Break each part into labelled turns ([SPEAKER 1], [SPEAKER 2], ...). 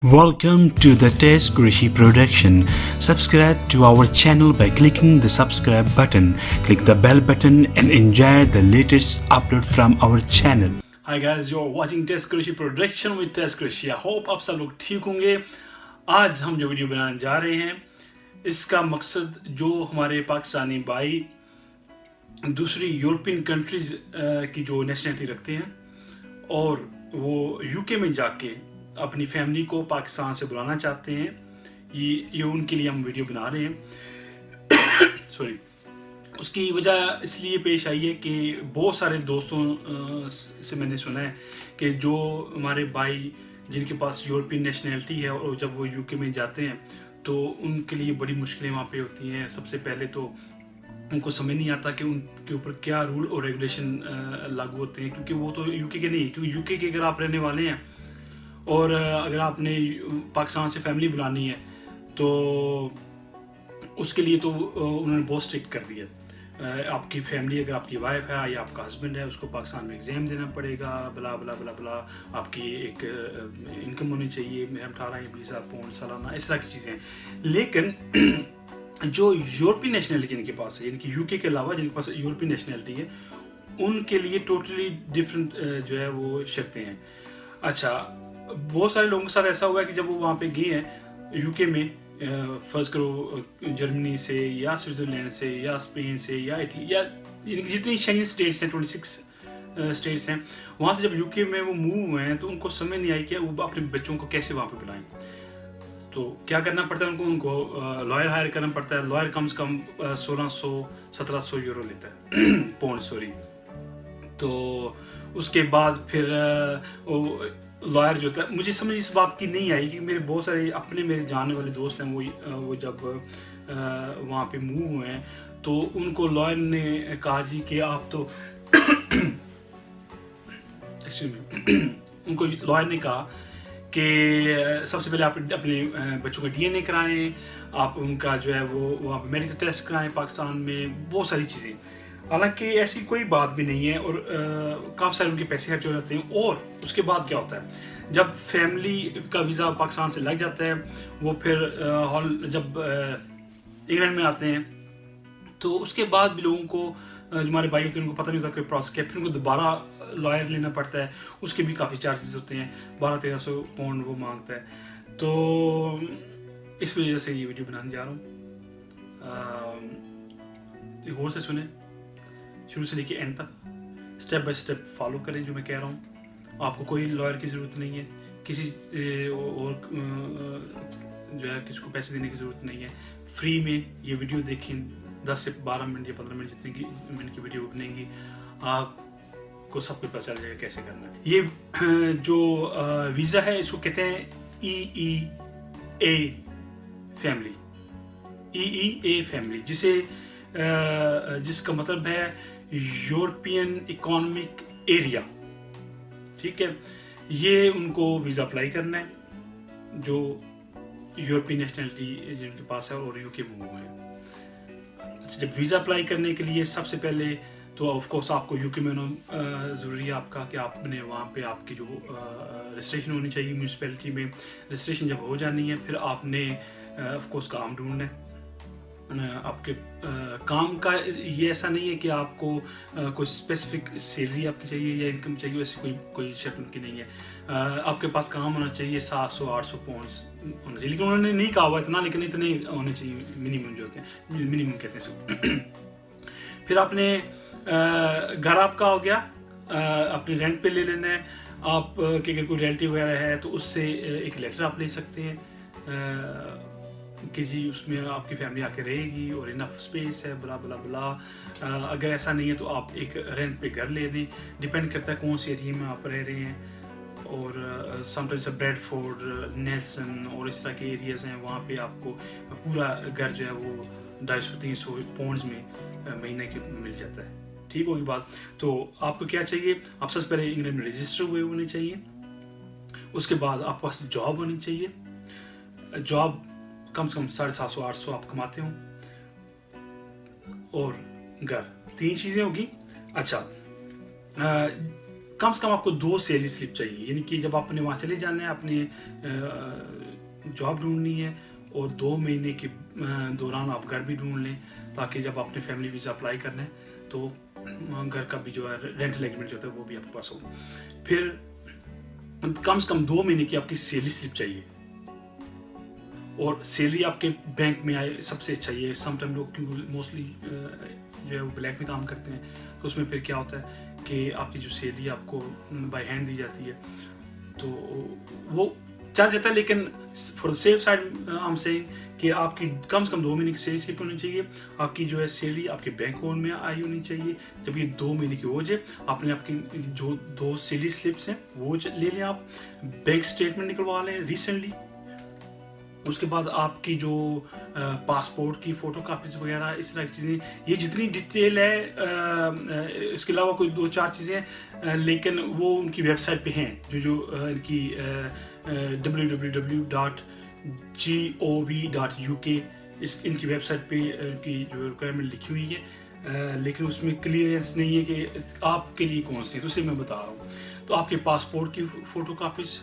[SPEAKER 1] Welcome to the Test Qureshi production. Subscribe to our channel by clicking the subscribe button. Click the bell button and enjoy the latest upload from our channel. Hi guys, you're watching Test Qureshi production with Test Qureshi. I hope आप सब लोग ठीक होंगे. आज हम जो video बनाने जा रहे हैं, इसका मकसद जो हमारे पाकिस्तानी भाई दूसरी यूरोपियन कंट्रीज की जो नेशनलिटी रखते हैं और वो यूके में जाके अपनी फैमिली को पाकिस्तान से बुलाना चाहते हैं, ये उनके लिए हम वीडियो बना रहे हैं. सॉरी. उसकी वजह इसलिए पेश आई है कि बहुत सारे दोस्तों से मैंने सुना है कि जो हमारे भाई जिनके पास यूरोपियन नेशनलिटी है और जब वो यूके में जाते हैं तो उनके लिए बड़ी मुश्किलें वहाँ पे होती हैं. सबसे पहले तो उनको समझ नहीं आता कि उनके ऊपर क्या रूल और रेगुलेशन लागू होते हैं, क्योंकि वो तो यूके के नहीं. क्योंकि यूके के अगर आप रहने वाले हैं और अगर आपने पाकिस्तान से फैमिली बुलानी है तो उसके लिए तो उन्होंने बहुत स्ट्रिक्ट कर दिया. आपकी फैमिली, अगर आपकी वाइफ है या आपका हस्बैंड है, उसको पाकिस्तान में एग्ज़ाम देना पड़ेगा, बला बला बला बला. आपकी एक इनकम होनी चाहिए, 18 या 20 पाउंड सालाना, इस तरह की चीज़ें. लेकिन जो यूरोपियन नेशनलिटी जिनके पास है, यानी कि यूके के अलावा जिनके पास यूरोपियन नेशनलिटी है, उनके लिए टोटली डिफरेंट जो है वो शर्तें हैं. अच्छा, बहुत सारे लोगों के साथ ऐसा हुआ है कि जब वो वहाँ पे गए हैं यूके में, फर्स्ट करो जर्मनी से या स्विट्ज़रलैंड से या स्पेन से या इटली या जितनी शेंगन स्टेट्स हैं, 26 स्टेट्स हैं, वहाँ से जब यूके में वो मूव हुए हैं तो उनको समझ नहीं आई कि वो अपने बच्चों को कैसे वहाँ पे बुलाएं. तो क्या करना पड़ता है उनको लॉयर हायर करना पड़ता है. लॉयर कम से कम 1600-1700 यूरो लेता है पाउंड, सॉरी. तो उसके बाद फिर लॉयर जो था, मुझे समझ इस बात की नहीं आई कि मेरे बहुत सारे अपने मेरे जानने वाले दोस्त हैं, वो जब वहाँ पे मूव हुए हैं तो उनको लॉयर ने कहा जी कि आप तो उनको लॉयर ने कहा कि सबसे पहले आप अपने बच्चों का डीएनए कराएं, आप उनका जो है वो वहाँ पे मेडिकल टेस्ट कराएं पाकिस्तान में, बहुत सारी चीज़ें. हालांकि ऐसी कोई बात भी नहीं है और काफ़ी सारे उनके पैसे खर्च हो जाते हैं. और उसके बाद क्या होता है, जब फैमिली का वीज़ा पाकिस्तान से लग जाता है, वो फिर जब इंग्लैंड में आते हैं तो उसके बाद भी लोगों को, जो हमारे भाई होते हैं, उनको पता नहीं होता कि प्रोसेस क्या, फिर उनको दोबारा लॉयर लेना पड़ता है. उसके भी काफ़ी चार्जेस होते हैं, 1200-1300 पाउंड वो मांगता है. तो इस वजह से ये वीडियो बनाने जा रहा हूँ. गौर से सुने, शुरू से लेके एंड तक, स्टेप बाय स्टेप फॉलो करें जो मैं कह रहा हूँ. आपको कोई लॉयर की ज़रूरत नहीं है, किसी और जो है किसी को पैसे देने की ज़रूरत नहीं है. फ्री में ये वीडियो देखें, 10 से 12 मिनट या 15 मिनट जितने मिनट की वीडियो बनेंगी, आपको सब कुछ पता चल जाएगा कैसे करना है. ये जो वीज़ा है इसको कहते हैं EEA फैमिली. EEA फैमिली जिसका मतलब है यूरोपियन इकोनॉमिक एरिया. ठीक है, ये उनको वीज़ा अप्लाई करना है जो यूरोपियन नेशनलिटी जिनके पास है और यूके में हुए हैं. अच्छा, जब वीज़ा अप्लाई करने के लिए सबसे पहले तो ऑफ कोर्स आपको यूके में होना ज़रूरी है आपका, कि आपने वहाँ पे आपकी जो रजिस्ट्रेशन होनी चाहिए म्यूनसिपैलिटी में. रजिस्ट्रेशन जब हो जानी है फिर आपने ऑफ कोर्स काम ढूंढना है. आपके काम का ये ऐसा नहीं है कि आपको कोई स्पेसिफिक सैलरी आपकी चाहिए या इनकम चाहिए, ऐसी कोई शर्त उनकी नहीं है. आपके पास काम होना चाहिए, 700-800 पाउंड होना चाहिए. लेकिन उन्होंने नहीं कहा हुआ इतना, लेकिन इतने होने चाहिए मिनिमम, जो होते हैं मिनिमम कहते हैं. फिर आपने घर आपका हो गया, अपने रेंट पे ले लेना है. आप कि अगर कोई रिलेटिव वगैरह है तो उससे एक लेटर आप ले सकते हैं कि जी उसमें आपकी फैमिली आके रहेगी और इनफ स्पेस है, बला बला बला. अगर ऐसा नहीं है तो आप एक रेंट पे घर ले लें. डिपेंड करता है कौन से एरिया में आप रह रहे हैं. और समटाइम्स ब्रेडफोर्ड, नेल्सन और इस तरह के एरियाज़ हैं, वहाँ पे आपको पूरा घर जो है वो 250-300 पाउंड्स में महीने के मिल जाता है. ठीक होगी बात. तो आपको क्या चाहिए, आप सबसे पहले इंग्लैंड में रजिस्टर हुए होने चाहिए. उसके बाद आपके पास जॉब होनी चाहिए. जॉब कम से कम 750-800 आप कमाते हो, और घर, 3 चीज़ें होगी. अच्छा, कम से कम आपको 2 सैलरी स्लिप चाहिए, यानी कि जब आपने वहाँ चले जाना है, आपने जॉब ढूंढनी है और 2 महीने के दौरान आप घर भी ढूंढ लें, ताकि जब आपने फैमिली वीज़ा अप्लाई करना है तो घर का भी जो है रेंटल एग्रीमेंट जो होता है वो भी आपके पास हो। फिर कम से कम 2 महीने की आपकी सैलरी स्लिप चाहिए, और सैलरी आपके बैंक में आए सबसे अच्छा। ये समटाइम लोग क्योंकि मोस्टली जो है वो ब्लैक में काम करते हैं, तो उसमें फिर क्या होता है कि आपकी जो सैलरी आपको बाय हैंड दी जाती है तो वो चल जाता है, लेकिन for the safe side I am saying कि आपकी कम से कम 2 महीने की सैलरी स्लिप होनी चाहिए। आपकी जो है सैलरी आपके बैंक अकाउंट में आई होनी चाहिए। जब ये 2 महीने की हो जाए, आपने आपकी जो 2 सैलरी स्लिप्स हैं वो ले लें, आप बैंक स्टेटमेंट निकलवा लें रिसेंटली। उसके बाद आपकी जो पासपोर्ट की फ़ोटो कापीज वगैरह इस तरह की चीज़ें, ये जितनी डिटेल है, इसके अलावा कोई 2-4 चीज़ें हैं, लेकिन वो उनकी वेबसाइट पे हैं, जो इनकी www.gov.uk इनकी वेबसाइट पे इनकी जो रिक्वायरमेंट लिखी हुई है, लेकिन उसमें क्लियरेंस नहीं है कि आपके लिए कौन सी है, तो उसे मैं बता रहा हूँ। तो आपके पासपोर्ट की फ़ोटो कापीज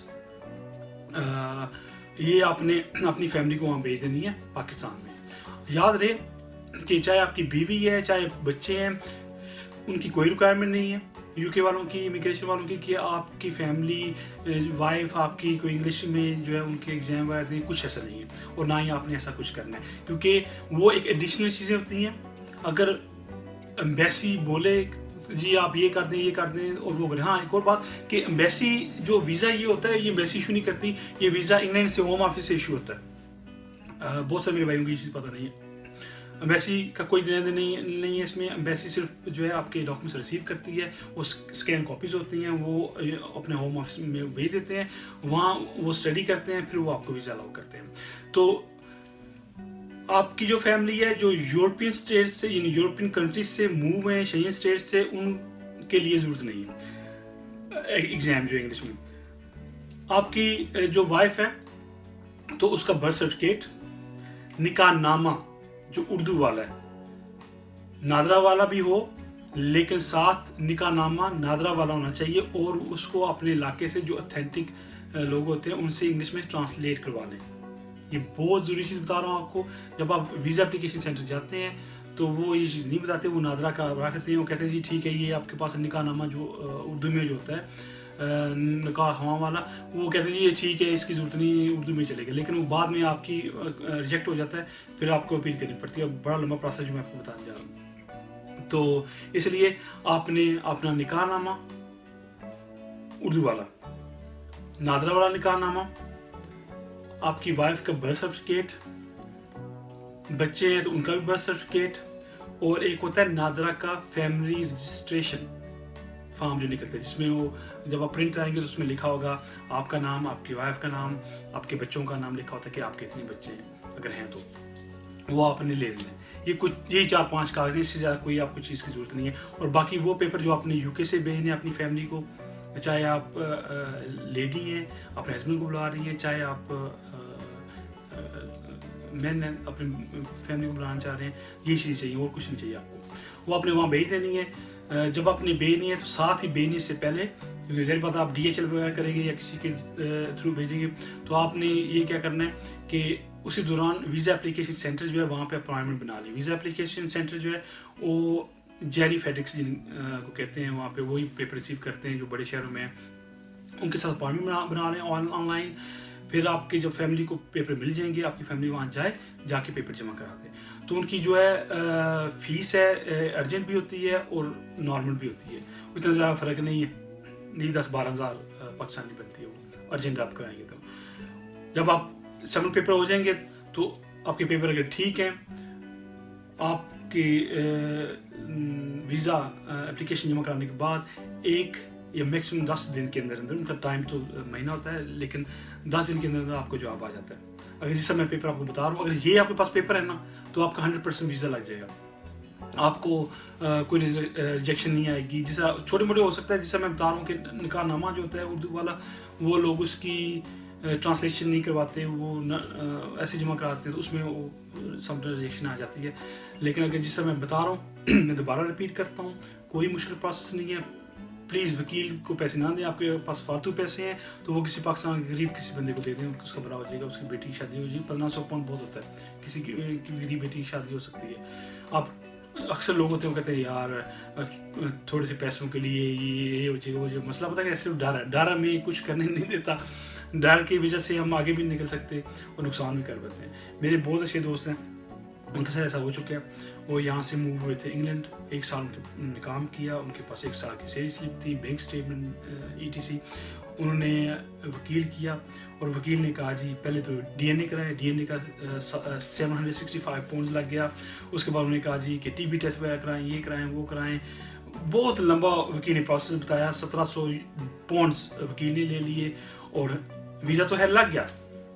[SPEAKER 1] ये आपने अपनी फैमिली को वहाँ भेज देनी है पाकिस्तान में। याद रहे कि चाहे आपकी बीवी है, चाहे बच्चे हैं, उनकी कोई रिक्वायरमेंट नहीं है यूके वालों की, इमिग्रेशन वालों की, कि आपकी फैमिली वाइफ आपकी कोई इंग्लिश में जो है उनके एग्जाम वगैरह दें, कुछ ऐसा नहीं है, और ना ही आपने ऐसा कुछ करना है, क्योंकि वो एक एडिशनल चीज़ें होती हैं। अगर एम्बेसी बोले जी आप ये कर दें और वो करें। हाँ, एक और बात कि एम्बेसी जो वीज़ा ये होता है, ये एम्बेसी इशू नहीं करती, ये वीज़ा इंग्लैंड से होम ऑफिस से इशू होता है। बहुत सारे मेरे भाइयों को ये चीज़ पता नहीं है। एम्बेसी का कोई लेना देना नहीं है इसमें। एम्बेसी सिर्फ जो है आपके डॉक्यूमेंट्स रिसीव करती है, वो स्कैन कॉपीज़ होती हैं, वो अपने होम ऑफिस में भेज देते हैं, वहाँ वो स्टडी करते हैं, फिर वो आपको वीज़ा अलाउ करते हैं। तो आपकी जो फैमिली है जो यूरोपियन स्टेट से, यानी यूरोपियन कंट्रीज से मूव हैं, शेंजन स्टेट से, उनके लिए ज़रूरत नहीं है एग्ज़ाम जो इंग्लिश में। आपकी जो वाइफ है तो उसका बर्थ सर्टिफिकेट, निकाह नामा जो उर्दू वाला है, नादरा वाला भी हो, लेकिन साथ निकाह नामा नादरा वाला होना चाहिए, और उसको अपने इलाके से जो ऑथेंटिक लोग होते हैं उनसे इंग्लिश में ट्रांसलेट करवा लें। ये बहुत ज़रूरी चीज़ बता रहा हूँ आपको। जब आप वीज़ा एप्लीकेशन सेंटर जाते हैं तो वो ये चीज़ नहीं बताते, वो नादरा का रखते हैं, वो कहते हैं जी ठीक है, ये आपके पास निकाह नामा जो उर्दू में जो होता है निकाह हवा वाला, वो कहते हैं जी ये ठीक है, इसकी ज़रूरत नहीं, उर्दू में चलेगा, लेकिन वो बाद में आपकी रिजेक्ट हो जाता है, फिर आपको अपील करनी पड़ती है। बड़ा लंबा प्रोसेस जो मैं आपको बताने जा रहा हूँ। तो इसलिए आपने अपना निकाह नामा उर्दू वाला, नादरा वाला निकाह नामा, आपकी वाइफ का बर्थ सर्टिफिकेट, बच्चे हैं तो उनका भी बर्थ सर्टिफिकेट, और एक होता है नादरा का फैमिली रजिस्ट्रेशन फॉर्म जो निकलता है, जिसमें वो जब आप प्रिंट कराएंगे तो उसमें लिखा होगा आपका नाम, आपकी वाइफ का नाम, आपके बच्चों का नाम लिखा होता है कि आपके इतने बच्चे हैं, अगर हैं तो वो आपने ले लेना है। ये कुछ यही 4-5 कागज, इससे ज़्यादा कोई आपको चीज़ की ज़रूरत नहीं है। और बाकी वो पेपर जो आपने यूके से भेजने अपनी फैमिली को, चाहे आप लेडी हैं अपने हस्बैंड को बुला रही हैं, चाहे आप मैन हैं अपनी फैमिली को बुलाना चाह रहे हैं, ये चीज़ चाहिए, और कुछ नहीं चाहिए आपको। वो आपने वहाँ भेज देनी है। जब आपने भेजनी है तो साथ ही भेजने से पहले, क्योंकि जब बात आप DHL वगैरह करेंगे या किसी के थ्रू भेजेंगे, तो आपने ये क्या करना है कि उसी दौरान वीज़ा एप्लीकेशन सेंटर जो है वहाँ पे अपॉइंटमेंट बना लें। वीज़ा एप्लीकेशन सेंटर जो है वो जेरी फेडिक्स को कहते हैं, वहाँ पे वही पेपर रिसीव करते हैं जो बड़े शहरों में हैं, उनके साथ अपॉइंटमेंट बना लें ऑनलाइन। फिर आपकी जब फैमिली को पेपर मिल जाएंगे, आपकी फैमिली वहाँ जाके पेपर जमा कराते हैं। तो उनकी जो है फीस है अर्जेंट भी होती है और नॉर्मल भी होती है, इतना ज़्यादा फ़र्क नहीं है, नहीं 10-12 हज़ार पाकिस्तानी बनती है वो अर्जेंट आप कराएंगे। तो जब आप 7 पेपर हो जाएंगे तो आपके पेपर अगर ठीक हैं, आपकी वीज़ा एप्लीकेशन जमा कराने के बाद 1 या मैक्सिमम 10 दिन के अंदर अंदर, उनका टाइम तो महीना होता है, लेकिन 10 दिन के अंदर अंदर आपको जवाब आ जाता है। अगर जिस समय पेपर आपको बता रहा हूँ, अगर ये आपके पास पेपर है ना, तो आपका 100% वीज़ा लग जाएगा, आपको कोई रिजेक्शन नहीं आएगी। जैसा छोटे मोटे हो सकता है, जैसा मैं बता रहा हूँ कि निकाह नामा जो होता है उर्दू वाला, वो लोग उसकी ट्रांसलेशन नहीं करवाते, वो ऐसे जमा कराते हैं, तो उसमें वो समटाइम रिजेक्शन आ जाती है। लेकिन अगर जिस समय बता रहा हूँ मैं दोबारा रिपीट करता हूँ, कोई मुश्किल प्रोसेस नहीं है। प्लीज़ वकील को पैसे ना दें, आपके पास फालतू पैसे हैं तो वो किसी पाकिस्तान के गरीब किसी बंदे को दे दें, उसका भला हो जाएगा, उसकी बेटी की शादी हो जाएगी। 1500 पाउंड बहुत होता है, किसी की गरीब बेटी की शादी हो सकती है। आप अक्सर लोग होते हैं वो कहते हैं यार थोड़े से पैसों के लिए ये हो जाएगा वो जो मसला पता है, सिर्फ डर हमें कुछ करने नहीं देता, डर की वजह से हम आगे भी निकल सकते और नुकसान भी कर बैठते हैं। मेरे बहुत अच्छे दोस्त हैं, उनके साथ ऐसा हो चुका है, वो यहाँ से मूव हुए थे इंग्लैंड, 1 साल उन्होंने काम किया, उनके पास 1 साल की सैलरी स्लिप थी, बैंक स्टेटमेंट ETC, उन्होंने वकील किया और वकील ने कहा जी पहले तो DNA कराएं, DNA का 765 पाउंड लग गया। उसके बाद उन्होंने कहा जी कि TB टेस्ट वगैरह कराएं, ये कराएं वो कराएं, बहुत लंबा वकील ने प्रोसेस बताया। 1700 पाउंड वकील ने ले लिए और वीज़ा तो है लग गया।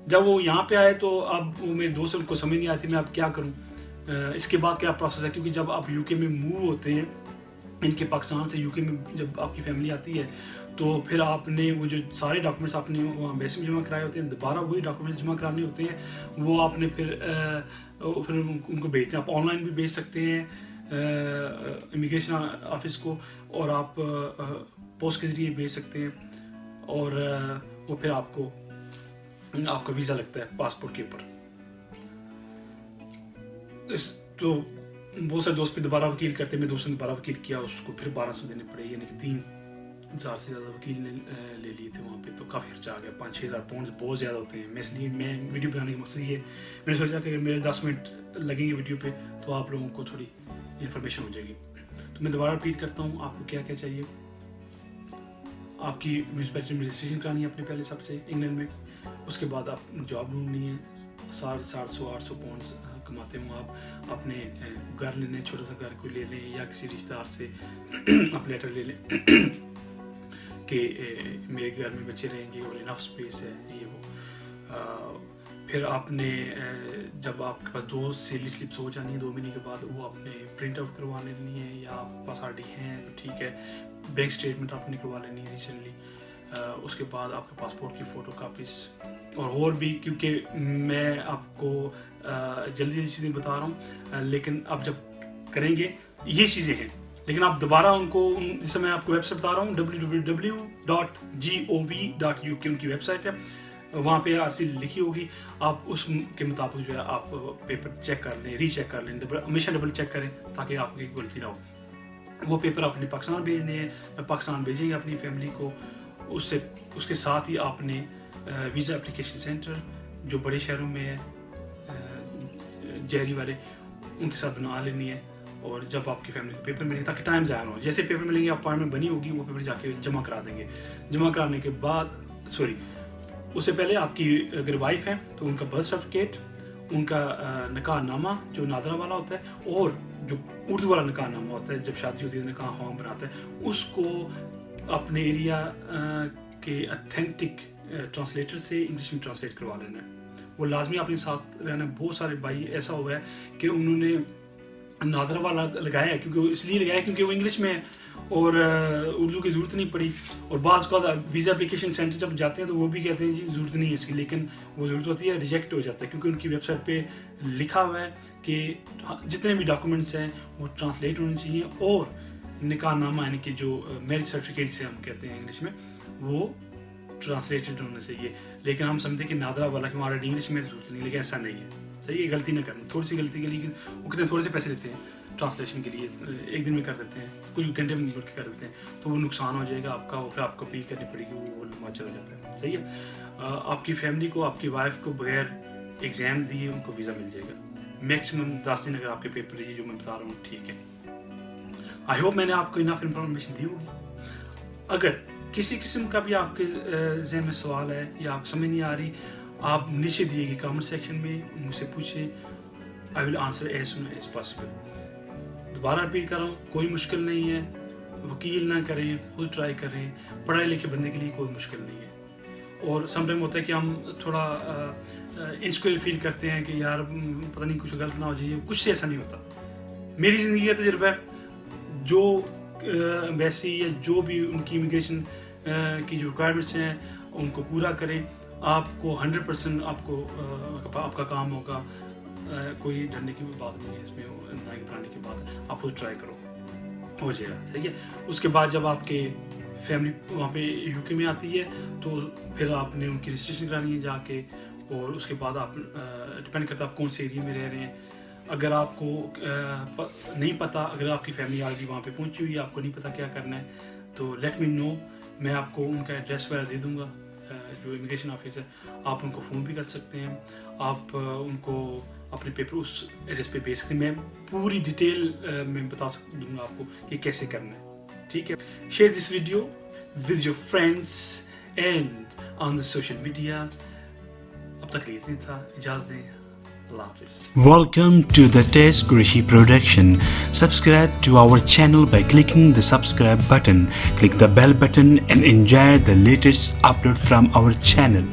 [SPEAKER 1] जब वो यहाँ पे आए तो अब वो मेरे दोस्त उनको समझ नहीं आती मैं अब क्या करूँ, इसके बाद क्या प्रोसेस है, क्योंकि जब आप UK में मूव होते हैं, इनके पाकिस्तान से UK में जब आपकी फैमिली आती है तो फिर आपने वो जो सारे डॉक्यूमेंट्स आपने वहाँ एम्बेसी में जमा कराए होते हैं, दोबारा वही डॉक्यूमेंट्स जमा कराने होते हैं, वो आपने फिर उनको भेजते हैं। आप ऑनलाइन भी भेज सकते हैं इमिग्रेशन ऑफिस को, और आप पोस्ट के ज़रिए भेज सकते हैं, और वो फिर आपका वीज़ा लगता है पासपोर्ट के ऊपर। तो बहुत सारे दोस्त पे दोबारा वकील करते हैं, मेरे दोस्तों ने दोबारा वकील किया, उसको फिर 1200 देने पड़े, यानी कि 3000 से ज़्यादा वकील ने ले लिए थे वहाँ पे, तो काफ़ी खर्चा आ गया। 5-6 हज़ार पाउंड बहुत ज़्यादा होते हैं। मैं वीडियो बनाने का मकसद ये, मैंने सोचा कि अगर मेरे 10 मिनट लगेंगे वीडियो पे तो आप लोगों को थोड़ी इन्फॉर्मेशन हो जाएगी। तो मैं दोबारा रिपीट करता हूँ, आपको क्या क्या चाहिए। आपकी म्यूनसिपैलिटी में रजिस्ट्रेशन करानी है अपने पहले सबसे इंग्लैंड में, उसके बाद आप जॉब ढूंढनी है, 700-800 पाउंड कमाते हो आप, अपने घर लेने, छोटा सा घर को ले लें या किसी रिश्तेदार से आप लेटर ले लें कि मेरे घर में बच्चे रहेंगे और इनफ स्पेस है ये वो। फिर आपने जब आपके पास 2 सैलरी स्लिप्स हो जानी है 2 महीने के बाद, वो आपने प्रिंट आउट करवा लेनी है, या आपके पास RD हैं तो ठीक है, बैंक स्टेटमेंट आपने करवा लेनी है रिसेंटली। उसके बाद आपके पासपोर्ट की फ़ोटो कापीज़ और भी, क्योंकि मैं आपको जल्दी चीज़ें बता रहा हूँ, लेकिन आप जब करेंगे ये चीज़ें हैं, लेकिन आप दोबारा उनको, जैसे मैं आपको वेबसाइट बता रहा हूँ www.gov.uk उनकी वेबसाइट है, वहाँ पे RC लिखी होगी, आप उसके मुताबिक जो है आप पेपर चेक कर लें, रीचेक कर लें, हमेशा डबल चेक करें ताकि आपकी गलती ना हो। वो पेपर अपने पाकिस्तान भेजने हैं, जब पाकिस्तान भेजेंगे अपनी फैमिली को, उसके साथ ही आपने वीज़ा एप्लीकेशन सेंटर जो बड़े शहरों में है जहरी वाले, उनके साथ बना लेनी है, और जब आपकी फैमिली को पेपर मिलेंगे ताकि टाइम ज़ाया ना हो, जैसे पेपर मिलेंगे अपॉइंटमेंट बनी होगी वो पेपर जाके जमा करा देंगे। जमा कराने के बाद उससे पहले आपकी अगर वाइफ है तो उनका बर्थ सर्टिफिकेट, उनका निकाह नामा जो नादरा वाला होता है, और जो उर्दू वाला निकाह नामा होता है जब शादी होती है निकाह हम बनाता है, उसको अपने एरिया के ऑथेंटिक ट्रांसलेटर से इंग्लिश में ट्रांसलेट करवा लेना है। वो लाजमी अपने साथ रहना। बहुत सारे भाई ऐसा हुआ है कि उन्होंने नादरा वाला लगाया है, क्योंकि इसलिए लगाया क्योंकि वो इंग्लिश में है और उर्दू की ज़रूरत नहीं पड़ी। और बाज़ का वीज़ा एप्लीकेशन सेंटर जब जाते हैं तो वो भी कहते हैं जी ज़रूरत नहीं है इसकी, लेकिन वो ज़रूरत होती है, रिजेक्ट हो जाता है, क्योंकि उनकी वेबसाइट पे लिखा हुआ है कि जितने भी डॉक्यूमेंट्स हैं वो ट्रांसलेट होने चाहिए, और निकाह नामा यानी कि जो मैरिज सर्टिफिकेट से हम कहते हैं इंग्लिश में, वो ट्रांसलेटेड होना चाहिए। लेकिन हम समझते हैं कि नादरा वाला कि हमारा इंग्लिश में ज़रूरत नहीं, लेकिन ऐसा नहीं है। सही है, गलती ना करना, थोड़ी सी गलती के लिए वो कितने थोड़े से पैसे लेते हैं ट्रांसलेशन के लिए, 1 दिन में कर देते हैं, कुछ घंटे में कर देते हैं, तो वो नुकसान हो जाएगा आपका, और फिर आपको पे करनी पड़ेगी, वो लंबा चला जाता है। सही है। आपकी फैमिली को, आपकी वाइफ को बगैर एग्ज़ाम दिए उनको वीज़ा मिल जाएगा, मैक्सिमम 10 दिन अगर आपके पेपर दिए जो मैं बता रहा हूँ, ठीक है। आई होप मैंने आपको इनफ इंफॉर्मेशन दी होगी। अगर किसी किस्म का भी आपके ज़हन में सवाल है या आप समझ नहीं आ रही, आप नीचे दिए गए कमेंट सेक्शन में मुझसे पूछें, I will answer as soon as possible. दोबारा रिपीट कर रहा हूँ, कोई मुश्किल नहीं है, वकील ना करें, खुद ट्राई करें, पढ़ाई लिखे बंदे के लिए कोई मुश्किल नहीं है। और समटाइम होता है कि हम थोड़ा इनसिक्योर फील करते हैं कि यार पता नहीं कुछ गलत ना हो जाए, कुछ ऐसा नहीं होता। मेरी ज़िंदगी का तजुर्बा है, जो एम्बेसी या जो भी उनकी इमिग्रेशन की जो रिक्वायरमेंट्स हैं उनको पूरा करें, आपको 100% आपका काम होगा। कोई डरने की बात नहीं है इसमें, ना घबराने की बात, आप खुद ट्राई करो, हो जाएगा। ठीक है। उसके बाद जब आपके फैमिली वहाँ पे यूके में आती है तो फिर आपने उनकी रजिस्ट्रेशन करानी है जाके, और उसके बाद आप डिपेंड करता है आप कौन से एरिया में रह रहे हैं। अगर आपको नहीं पता, अगर आपकी फैमिली ऑलरेडी वहाँ पे पहुँची हुई है, आपको नहीं पता क्या करना है, तो लेट मी नो, मैं आपको उनका एड्रेस वगैरह दे दूँगा, जो इमिग्रेशन ऑफिस है। आप उनको फ़ोन भी कर सकते हैं, आप उनको अपने पेपर उस एड्रेस पे भेज सकते हैं। मैं पूरी डिटेल में बता दूँगा आपको कि कैसे करना है, ठीक है। Share this video with your friends and on the social media. अब तक इतना था, इजाज़त दें, Allah Hafiz.
[SPEAKER 2] Welcome to the Tez Qureshi production. Subscribe to our channel by clicking the subscribe button. Click the bell button and enjoy the latest upload from our channel.